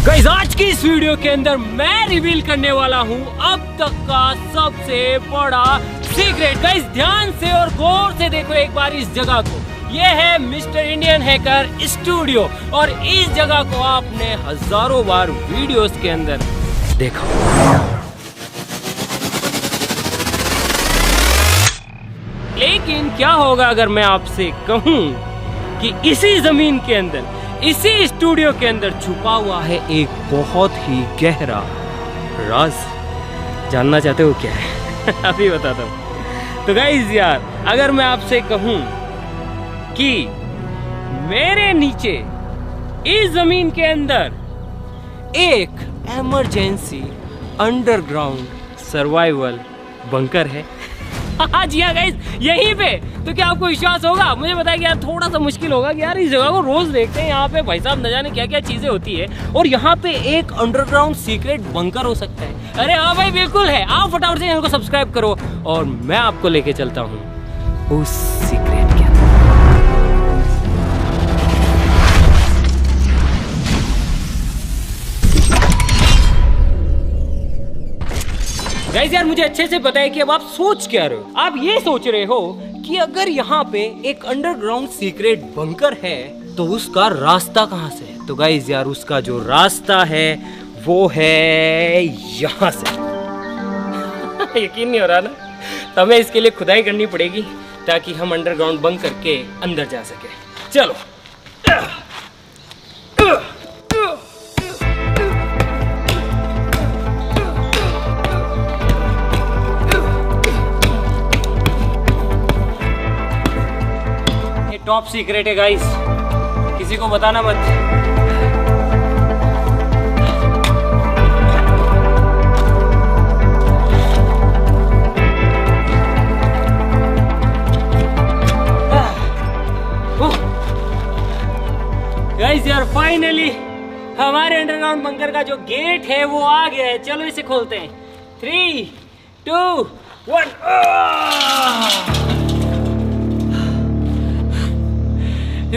Guys आज की इस वीडियो के अंदर मैं रिवील करने वाला हूँ अब तक का सबसे बड़ा सीक्रेट। गाइस ध्यान से और गौर से देखो एक बार इस जगह को। ये है मिस्टर इंडियन हैकर स्टूडियो और इस जगह को आपने हजारों बार वीडियोस के अंदर देखा। लेकिन क्या होगा अगर मैं आपसे कहूँ कि इसी जमीन के अंदर, इसी स्टूडियो के अंदर छुपा हुआ है एक बहुत ही गहरा राज। जानना चाहते हो क्या है? अभी बताता हूँ। तो गाइस यार, अगर मैं आपसे कहूँ कि मेरे नीचे इस जमीन के अंदर एक इमरजेंसी अंडरग्राउंड सर्वाइवल बंकर है। हाँ जी हाँ गाइस, यहीं पे। तो क्या आपको विश्वास होगा? मुझे बताया कि यार थोड़ा सा मुश्किल होगा कि यार इस जगह को रोज देखते हैं, यहाँ पे भाई साहब न जाने क्या क्या चीजें होती है और यहाँ पे एक अंडरग्राउंड सीक्रेट बंकर हो सकता है। अरे हाँ भाई बिल्कुल है। आप फटाफट से चैनल को सब्सक्राइब करो और मैं आपको लेके चलता हूँ उस सीक्रेट के अंदर। गाइस यार मुझे अच्छे से पता है कि अब आप सोच क्या रहे हो। आप ये सोच रहे हो कि अगर यहाँ पे एक अंडरग्राउंड सीक्रेट बंकर है तो उसका रास्ता कहाँ से है? तो गाइस यार उसका जो रास्ता है वो है यहाँ से। यकीन नहीं हो रहा ना? तो हमें इसके लिए खुदाई करनी पड़ेगी ताकि हम अंडरग्राउंड बंकर के अंदर जा सके। चलो टॉप सीक्रेट है गाइस, किसी को बताना मत। गाइस यार फाइनली हमारे अंडरग्राउंड बंकर का जो गेट है वो आ गया है। चलो इसे खोलते हैं। 3, 2, 1।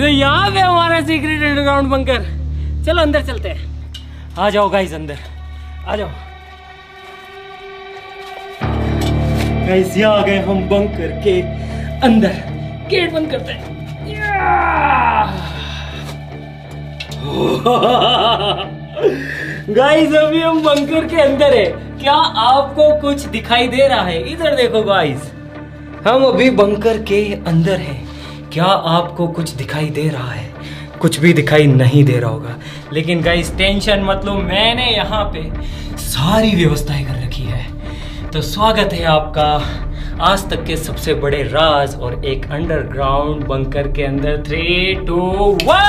यहाँ पे हमारा सीक्रेट अंडरग्राउंड बंकर। चलो अंदर चलते हैं। आ जाओ गाइस, अंदर आ जाओ। गाइस यहाँ आ गए हम बंकर के अंदर। गेट बंद करते हैं। गाइस अभी हम बंकर के अंदर है। क्या आपको कुछ दिखाई दे रहा है? इधर देखो गाइस, हम अभी बंकर के अंदर हैं। क्या आपको कुछ दिखाई दे रहा है? कुछ भी दिखाई नहीं दे रहा होगा, लेकिन गाइस टेंशन मत लो, मैंने यहाँ पे सारी व्यवस्थाएं कर रखी है। तो स्वागत है आपका आज तक के सबसे बड़े राज और एक अंडरग्राउंड बंकर के अंदर। 3, 2, 1।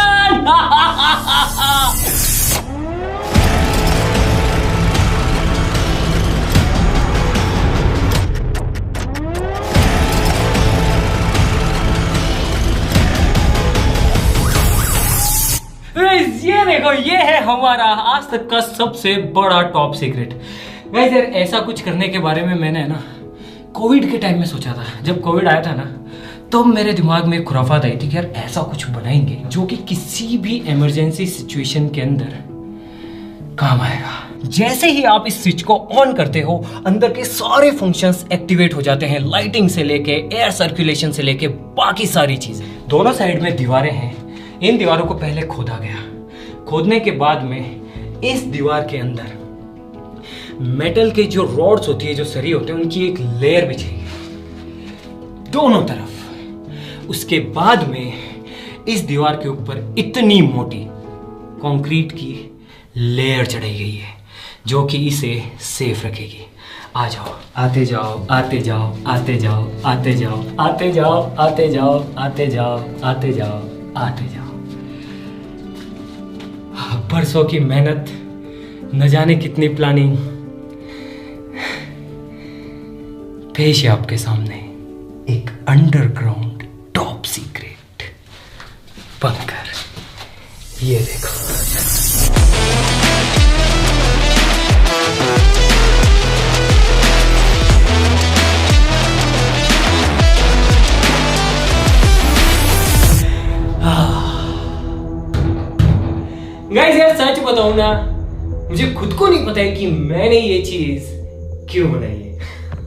ये देखो, ये है हमारा आज तक का सबसे बड़ा टॉप सीक्रेट। गाइस यार ऐसा कुछ करने के बारे में मैंने ना कोविड के टाइम में सोचा था। जब कोविड आया था ना तो मेरे दिमाग में एक खुराफात आई थी कि यार ऐसा कुछ बनाएंगे जो कि किसी भी इमरजेंसी सिचुएशन के अंदर काम आएगा। जैसे ही आप इस स्विच को ऑन करते हो अंदर के सारे फंक्शंस एक्टिवेट हो जाते हैं, लाइटिंग से लेके एयर सर्कुलेशन से लेके बाकी सारी चीजें। दोनों साइड में दीवारें हैं। इन दीवारों को पहले खोदा गया। खोदने के बाद में इस दीवार के अंदर मेटल के जो रॉड्स होती है, जो सरी होते हैं, उनकी एक लेयर बिछाई दोनों तरफ। उसके बाद में इस दीवार के ऊपर इतनी मोटी कंक्रीट की लेयर चढ़ाई गई है जो कि इसे सेफ रखेगी। आ जाओ, आते जाओ, आते जाओ, आते जाओ, आते जाओ, आते जाओ, आते जाओ, आते जाओ, आते जाओ, आते जाओ। बरसों की मेहनत, न जाने कितनी प्लानिंग, पेश है आपके सामने एक अंडरग्राउंड टॉप सीक्रेट बंकर। ये देखो। गाइस यार सच बताऊं ना मुझे खुद को नहीं पता है कि मैंने ये चीज क्यों बनाई है।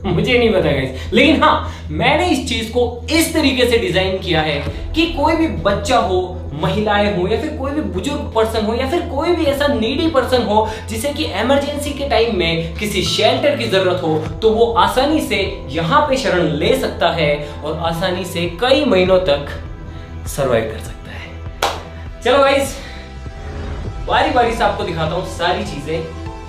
मुझे नहीं पता गाइस, लेकिन हाँ, मैंने इस चीज को इस तरीके से डिजाइन किया है कि कोई भी बच्चा हो, महिलाएं हो, या फिर कोई भी बुजुर्ग पर्सन हो, या फिर कोई भी ऐसा नीडी पर्सन हो जिसे कि इमरजेंसी के टाइम में किसी शेल्टर की जरूरत हो, तो वो आसानी से यहाँ पे शरण ले सकता है और आसानी से कई महीनों तक सरवाइव कर सकता है। चलो गाइस, बारी बारी से आपको दिखाता हूँ सारी चीजें,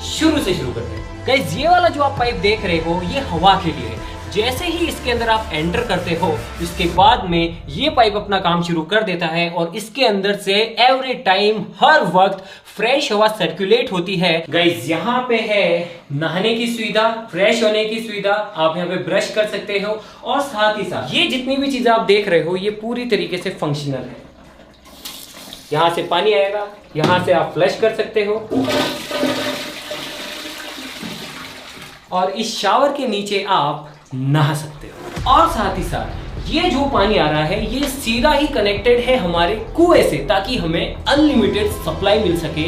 शुरू से शुरू करते हैं। गाइस, ये वाला जो आप पाइप देख रहे हो, ये हवा के लिए है। जैसे ही इसके अंदर आप एंटर करते हो, इसके बाद में ये पाइप अपना काम शुरू कर देता है और इसके अंदर से एवरी टाइम, हर वक्त फ्रेश हवा सर्कुलेट होती है। गाइस, यहाँ पे है नहाने की सुविधा, फ्रेश होने की सुविधा, आप यहाँ पे ब्रश कर सकते हो, और साथ ही साथ ये जितनी भी चीजें आप देख रहे हो, ये पूरी तरीके से फंक्शनल है। यहाँ से पानी आएगा, यहाँ से आप फ्लश कर सकते हो, और इस शावर के नीचे आप नहा सकते हो। और साथ ही साथ ये जो पानी आ रहा है, ये सीधा ही कनेक्टेड है हमारे कुएं से, ताकि हमें अनलिमिटेड सप्लाई मिल सके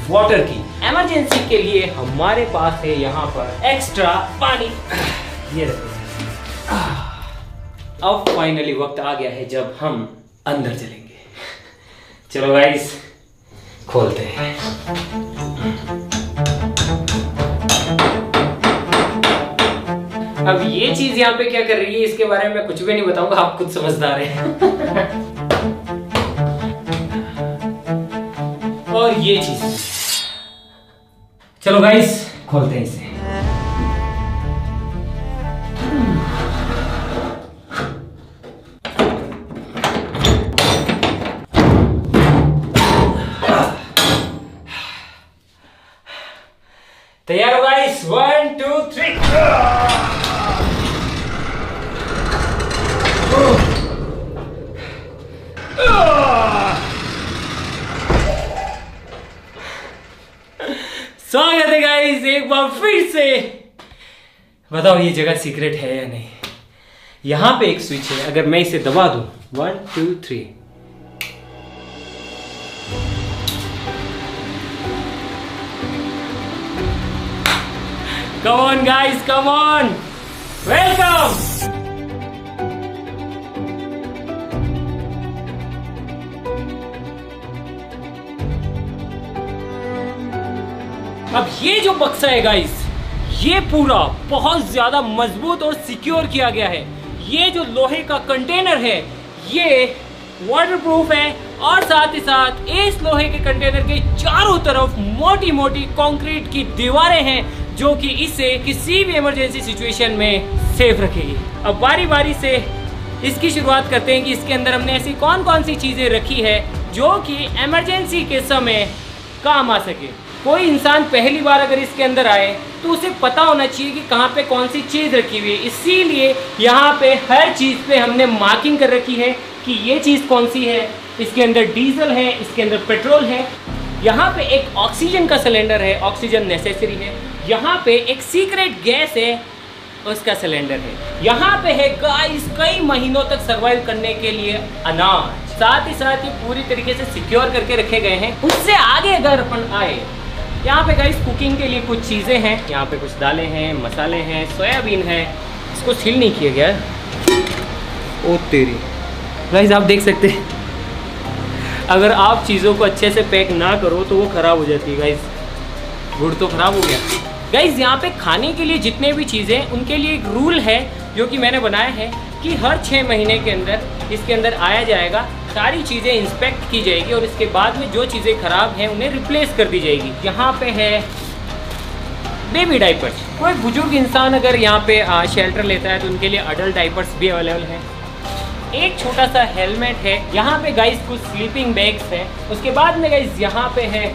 वाटर की। इमरजेंसी के लिए हमारे पास है यहाँ पर एक्स्ट्रा पानी। ये देखो, अब फाइनली वक्त आ गया है जब हम अंदर चलेंगे। चलो गाइस, खोलते हैं। अब ये चीज यहाँ पे क्या कर रही है, इसके बारे में मैं कुछ भी नहीं बताऊंगा, आप खुद समझदार हैं। और ये चीज, चलो गाइस खोलते हैं इसे। तैयार हो गाइस? 1 2 3। स्वागत है गाइस एक बार फिर से। बताओ ये जगह सीक्रेट है या नहीं? यहां पे एक स्विच है, अगर मैं इसे दबा दूं, 1 2 3, come on guys, come on, welcome। अब ये जो बक्सा है गाइस, ये पूरा बहुत ज्यादा मजबूत और सिक्योर किया गया है। ये जो लोहे का कंटेनर है, ये वाटरप्रूफ है, और साथ ही साथ इस लोहे के कंटेनर के चारों तरफ मोटी मोटी कंक्रीट की दीवारें हैं, जो कि इसे किसी भी इमरजेंसी सिचुएशन में सेफ रखेगी। अब बारी बारी से इसकी शुरुआत करते हैं कि इसके अंदर हमने ऐसी कौन कौन सी चीजें रखी है जो कि इमरजेंसी के समय काम आ सके। कोई इंसान पहली बार अगर इसके अंदर आए तो उसे पता होना चाहिए कि कहाँ पे कौन सी चीज़ रखी हुई है, इसीलिए यहाँ पे हर चीज़ पे हमने मार्किंग कर रखी है कि ये चीज़ कौन सी है। इसके अंदर डीजल है, इसके अंदर पेट्रोल है, यहाँ पे एक ऑक्सीजन का सिलेंडर है, ऑक्सीजन नेसेसरी है, यहाँ पे एक सीक्रेट गैस है, उसका सिलेंडर है, यहाँ पे है गाइस कई महीनों तक सर्वाइव करने के लिए अनाज, साथ ही साथ ये पूरी तरीके से सिक्योर करके रखे गए हैं। उससे आगे अगर अपन आए, यहाँ पे गाइस कुकिंग के लिए कुछ चीज़ें हैं, यहाँ पे कुछ दालें हैं, मसाले हैं, सोयाबीन है, इसको सील नहीं किया गया है। ओ तेरी गाइस, आप देख सकते हैं अगर आप चीज़ों को अच्छे से पैक ना करो तो वो ख़राब हो जाती है। गाइस गुड़ तो ख़राब हो गया। गाइस यहाँ पे खाने के लिए जितने भी चीज़ें, उनके लिए एक रूल है जो कि मैंने बनाया है कि हर 6 महीने के अंदर इसके अंदर आया जाएगा, सारी चीज़ें इंस्पेक्ट की जाएगी और इसके बाद में जो चीज़ें ख़राब हैं उन्हें रिप्लेस कर दी जाएगी। यहाँ पे है बेबी डाइपर्स, कोई बुजुर्ग इंसान अगर यहाँ पे शेल्टर लेता है तो उनके लिए अडल्ट डाइपर्स भी अवेलेबल हैं। एक छोटा सा हेलमेट है, यहाँ पे गाइस कुछ स्लीपिंग बैग्स हैं। उसके बाद में गाइस यहाँ पे है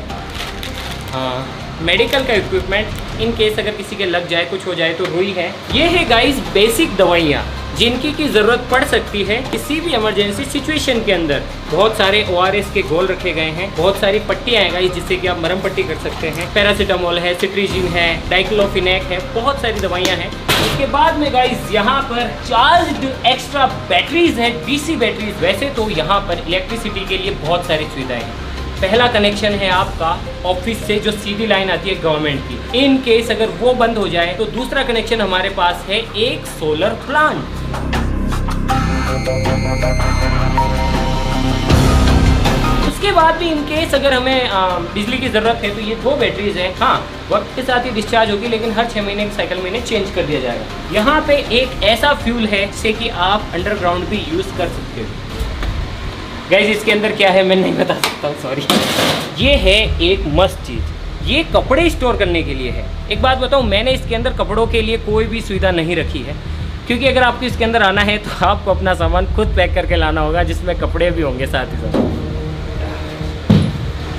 मेडिकल का इक्विपमेंट, इन केस अगर किसी के लग जाए, कुछ हो जाए तो रुई है। ये है गाइस बेसिक दवाइयाँ जिनकी की ज़रूरत पड़ सकती है किसी भी इमरजेंसी सिचुएशन के अंदर। बहुत सारे ORS के घोल रखे गए हैं, बहुत सारी पट्टियाँ हैं गाइस जिससे कि आप मरहम पट्टी कर सकते हैं, पैरासीटामोल है, सिट्रीजिन है, डाइक्लोफिनेक है, बहुत सारी दवाइयाँ हैं। उसके बाद में गाइस यहाँ पर चार्ज्ड एक्स्ट्रा बैटरीज है, DC बैटरीज। वैसे तो यहाँ पर इलेक्ट्रिसिटी के लिए बहुत सारी सुविधाएं हैं, पहला कनेक्शन है आपका ऑफिस से जो सीधी लाइन आती है गवर्नमेंट की। इन केस अगर वो बंद हो जाए तो दूसरा कनेक्शन हमारे पास है एक सोलर प्लांट। उसके बाद भी इन केस अगर हमें बिजली की ज़रूरत है तो ये 2 बैटरीज हैं। हाँ, वक्त के साथ ही डिस्चार्ज होगी, लेकिन हर 6 महीने के साइकिल में इन्हें चेंज कर दिया जाएगा। यहाँ पे एक ऐसा फ्यूल है जिसे कि आप अंडरग्राउंड भी यूज़ कर सकते हो। गाइस इसके अंदर क्या है मैं नहीं बता सकता हूँ, सॉरी। ये है एक मस्त चीज़, ये कपड़े स्टोर करने के लिए है। एक बात बताऊँ, मैंने इसके अंदर कपड़ों के लिए कोई भी सुविधा नहीं रखी है, क्योंकि अगर आपको इसके अंदर आना है तो आपको अपना सामान खुद पैक करके लाना होगा, जिसमें कपड़े भी होंगे साथ ही साथ।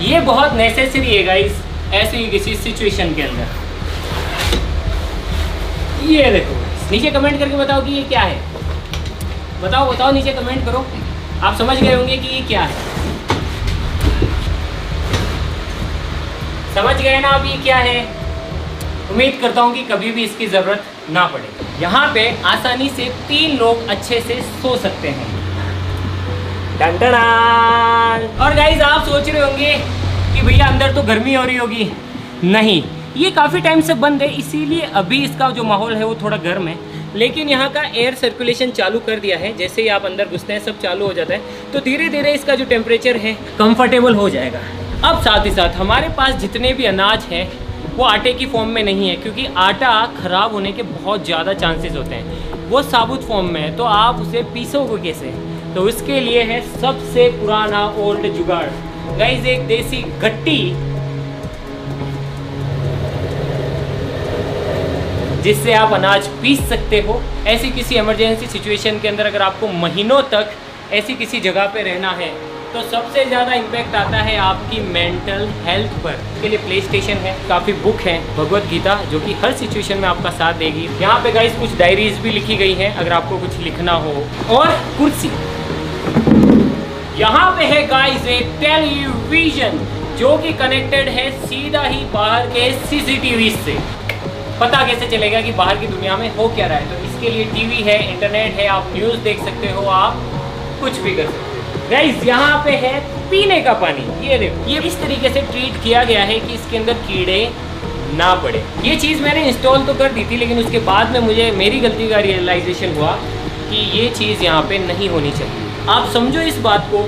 ये बहुत नेसेसरी है गाइस ऐसी किसी सिचुएशन के अंदर। ये देखो, नीचे कमेंट करके बताओ कि ये क्या है। बताओ नीचे कमेंट करो। आप समझ गए होंगे कि ये क्या है। समझ गए ना आप ये क्या है। उम्मीद करता हूँ कि कभी भी इसकी ज़रूरत ना पड़े। यहाँ पे आसानी से 3 लोग अच्छे से सो सकते हैं। और गाइज आप सोच रहे होंगे कि भैया अंदर तो गर्मी हो रही होगी। नहीं, ये काफ़ी टाइम से बंद है, इसीलिए अभी इसका जो माहौल है वो थोड़ा गर्म है, लेकिन यहाँ का एयर सर्कुलेशन चालू कर दिया है। जैसे ही आप अंदर घुसते हैं सब चालू हो जाता है, तो धीरे धीरे इसका जो टेम्परेचर है कंफर्टेबल हो जाएगा। अब साथ ही साथ हमारे पास जितने भी अनाज हैं वो आटे की फॉर्म में नहीं है, क्योंकि आटा ख़राब होने के बहुत ज़्यादा चांसेस होते हैं। वो साबुत फॉर्म में है, तो आप उसे पीसोगे कैसे। तो इसके लिए है सबसे पुराना ओल्ड जुगाड़ गाइस, एक देसी गट्टी, जिससे आप अनाज पीस सकते हो। ऐसी किसी इमरजेंसी सिचुएशन के अंदर अगर आपको महीनों तक ऐसी किसी जगह पे रहना है तो सबसे ज़्यादा इम्पैक्ट आता है आपकी मेंटल हेल्थ पर। इसके लिए प्ले स्टेशन है, काफ़ी बुक है, भगवत गीता, जो कि हर सिचुएशन में आपका साथ देगी। यहाँ पे गाइस कुछ डायरीज भी लिखी गई हैं अगर आपको कुछ लिखना हो। और कुर्सी, यहाँ पे है गाइस एक टेलीविजन जो कि कनेक्टेड है सीधा ही बाहर के सीसीटीवी से। पता कैसे चलेगा कि बाहर की दुनिया में हो क्या रहा है। तो इसके लिए टीवी है, इंटरनेट है, आप न्यूज़ देख सकते हो, आप कुछ भी कर सकते हो। गाइस यहाँ पे है पीने का पानी, ये देखो, ये इस तरीके से ट्रीट किया गया है कि इसके अंदर कीड़े ना पड़े। ये चीज़ मैंने इंस्टॉल तो कर दी थी, लेकिन उसके बाद में मुझे मेरी गलती का रियलाइजेशन हुआ कि ये चीज़ यहाँ पे नहीं होनी चाहिए। आप समझो इस बात को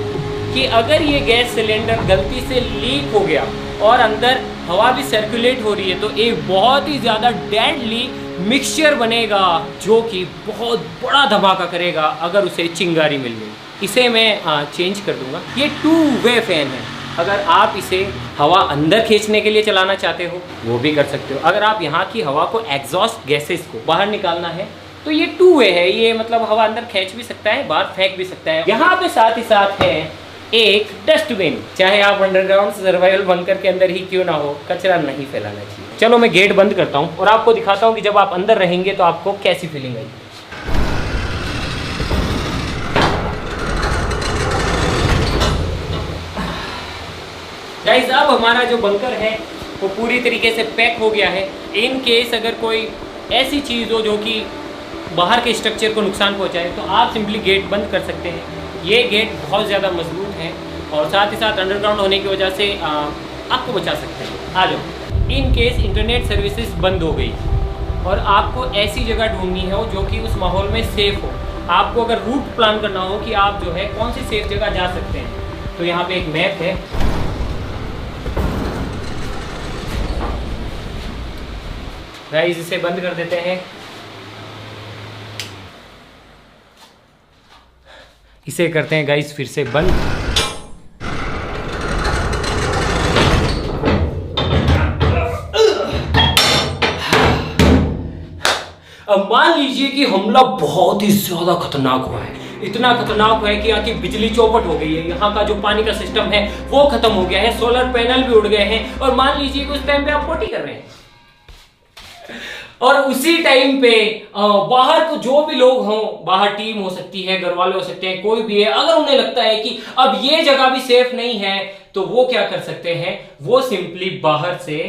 कि अगर ये गैस सिलेंडर गलती से लीक हो गया और अंदर हवा भी सर्कुलेट हो रही है, तो एक बहुत ही ज़्यादा डेडली मिक्सचर बनेगा जो कि बहुत बड़ा धमाका करेगा अगर उसे चिंगारी मिल गई। इसे मैं चेंज कर दूंगा। ये 2 वे फैन है। अगर आप इसे हवा अंदर खींचने के लिए चलाना चाहते हो वो भी कर सकते हो। अगर आप यहाँ की हवा को, एग्जॉस्ट गैसेस को बाहर निकालना है तो ये 2 वे है। ये मतलब हवा अंदर खींच भी सकता है, बाहर फेंक भी सकता है। यहाँ पे साथ ही साथ है एक डस्टबिन। चाहे आप अंडरग्राउंड सर्वाइवल बंकर के अंदर ही क्यों ना हो, कचरा नहीं फैलाना चाहिए। चलो मैं गेट बंद करता हूँ और आपको दिखाता हूँ कि जब आप अंदर रहेंगे तो आपको कैसी फीलिंग आएगी। गाइस अब हमारा जो बंकर है वो पूरी तरीके से पैक हो गया है। इन केस अगर कोई ऐसी चीज़ हो जो कि बाहर के स्ट्रक्चर को नुकसान पहुंचाए तो आप सिंपली गेट बंद कर सकते हैं। ये गेट बहुत ज़्यादा मजबूत है और साथ ही साथ अंडरग्राउंड होने की वजह से आपको बचा सकते हैं। आ जाओ। इन केस इंटरनेट सर्विसेज बंद हो गई और आपको ऐसी जगह ढूंढनी हो जो कि उस माहौल में सेफ़ हो, आपको अगर रूट प्लान करना हो कि आप जो है कौन सी सेफ जगह जा सकते हैं, तो यहाँ पे एक मैप है। गाइस इसे बंद कर देते हैं। इसे करते हैं गाइस फिर से बंद। अब मान लीजिए कि हमला बहुत ही ज्यादा खतरनाक हुआ है। इतना खतरनाक हुआ है कि यहाँ की बिजली चौपट हो गई है, यहाँ का जो पानी का सिस्टम है वो खत्म हो गया है, सोलर पैनल भी उड़ गए हैं, और मान लीजिए कि उस टाइम पे आप पोटी कर रहे हैं और उसी टाइम पे बाहर को जो भी लोग हों, बाहर टीम हो सकती है, घर वाले हो सकते हैं, कोई भी है, अगर उन्हें लगता है कि अब ये जगह भी सेफ नहीं है तो वो क्या कर सकते हैं, वो सिंपली बाहर से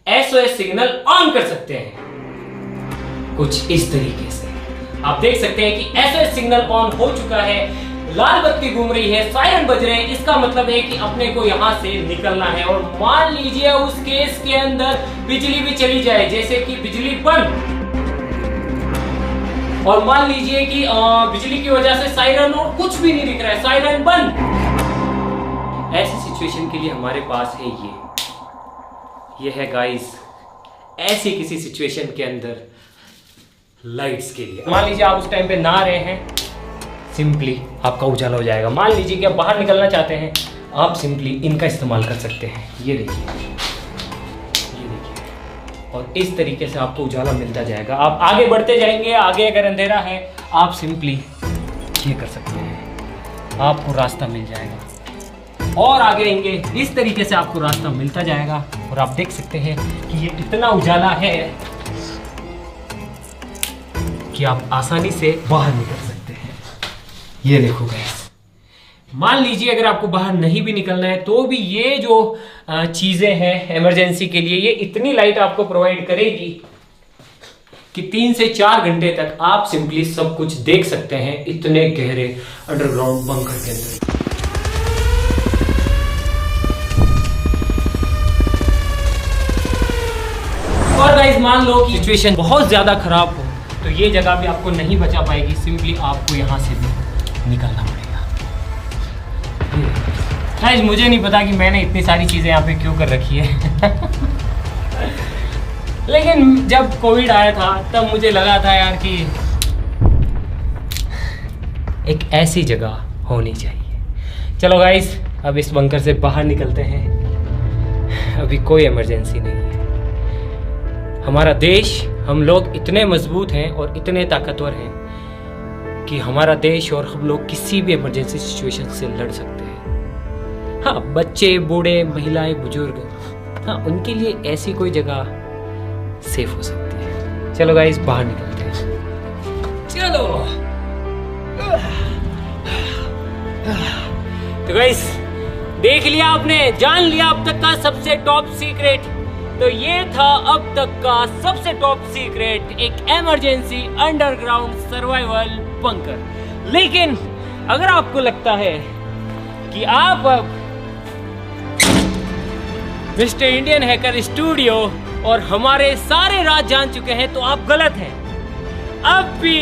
SOS सिग्नल ऑन कर सकते हैं। कुछ इस तरीके से आप देख सकते हैं कि SOS सिग्नल ऑन हो चुका है। लाल बत्ती घूम रही है, सायरन बज रहे हैं, इसका मतलब है कि अपने को यहाँ से निकलना है। और मान लीजिए उस केस के अंदर बिजली भी चली जाए, जैसे कि बिजली बंद, और मान लीजिए कि बिजली की वजह से सायरन और कुछ भी नहीं दिख रहा है, सायरन बंद। ऐसी सिचुएशन के लिए हमारे पास है ये है गाइस, ऐसी किसी सिचुएशन के अंदर लाइट्स के लिए। मान लीजिए आप उस टाइम पे नहा रहे हैं, सिंपली आपका उजाला हो जाएगा। मान लीजिए कि आप बाहर निकलना चाहते हैं, आप सिंपली इनका इस्तेमाल कर सकते हैं। ये देखिए, और इस तरीके से आपको उजाला मिलता जाएगा। आप आगे बढ़ते जाएंगे, आगे अगर अंधेरा है आप सिंपली ये कर सकते हैं, आपको रास्ता मिल जाएगा। और आगे आएंगे, इस तरीके से आपको रास्ता मिलता जाएगा। और आप देख सकते हैं कि ये इतना उजाला है कि आप आसानी से बाहर निकल सकते हैं। ये देखो गाइस, मान लीजिए अगर आपको बाहर नहीं भी निकलना है तो भी ये जो चीजें हैं इमरजेंसी के लिए, ये इतनी लाइट आपको प्रोवाइड करेगी कि 3 से 4 घंटे तक आप सिंपली सब कुछ देख सकते हैं इतने गहरे अंडरग्राउंड बंकर के अंदर। और गाइस मान लो कि सिचुएशन बहुत ज्यादा खराब हो तो ये जगह भी आपको नहीं बचा पाएगी, सिंपली आपको यहां से भी निकलना पड़ेगा। गाइस मुझे नहीं पता कि मैंने इतनी सारी चीजें यहाँ पे क्यों कर रखी है लेकिन जब कोविड आया था तब मुझे लगा था यार कि एक ऐसी जगह होनी चाहिए। चलो गाइस अब इस बंकर से बाहर निकलते हैं, अभी कोई इमरजेंसी नहीं है। हमारा देश, हम लोग इतने मजबूत हैं और इतने ताकतवर हैं कि हमारा देश और हम लोग किसी भी इमरजेंसी सिचुएशन से लड़ सकते हैं। हाँ, बच्चे, बूढ़े, महिलाएं, बुजुर्ग, हाँ उनके लिए ऐसी कोई जगह सेफ हो सकती है। चलो गाइस बाहर निकलते हैं। चलो तो गाइस देख लिया आपने, जान लिया अब तक का सबसे टॉप सीक्रेट। तो ये था अब तक का सबसे टॉप सीक्रेट, एक इमरजेंसी अंडरग्राउंड सर्वाइवल बंकर। लेकिन अगर आपको लगता है कि आप अब मिस्टर इंडियन हैकर स्टूडियो और हमारे सारे राज जान चुके हैं तो आप गलत हैं। अब भी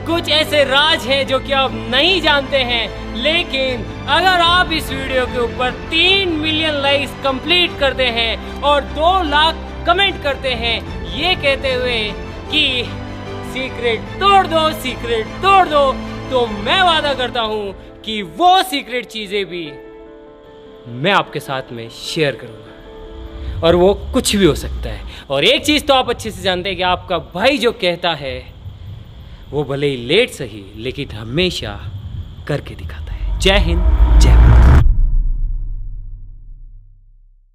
कुछ ऐसे राज हैं जो कि आप नहीं जानते हैं। लेकिन अगर आप इस वीडियो के ऊपर 3 मिलियन लाइक्स कंप्लीट करते हैं और 2 लाख कमेंट करते हैं ये कहते हुए कि सीक्रेट तोड़ दो, सीक्रेट तोड़ दो, तो मैं वादा करता हूं कि वो सीक्रेट चीजें भी मैं आपके साथ में शेयर करूंगा, और वो कुछ भी हो सकता है। और एक चीज तो आप अच्छे से जानते हैं कि आपका भाई जो कहता है वो भले ही लेट सही लेकिन हमेशा करके दिखाता है। जय हिंद।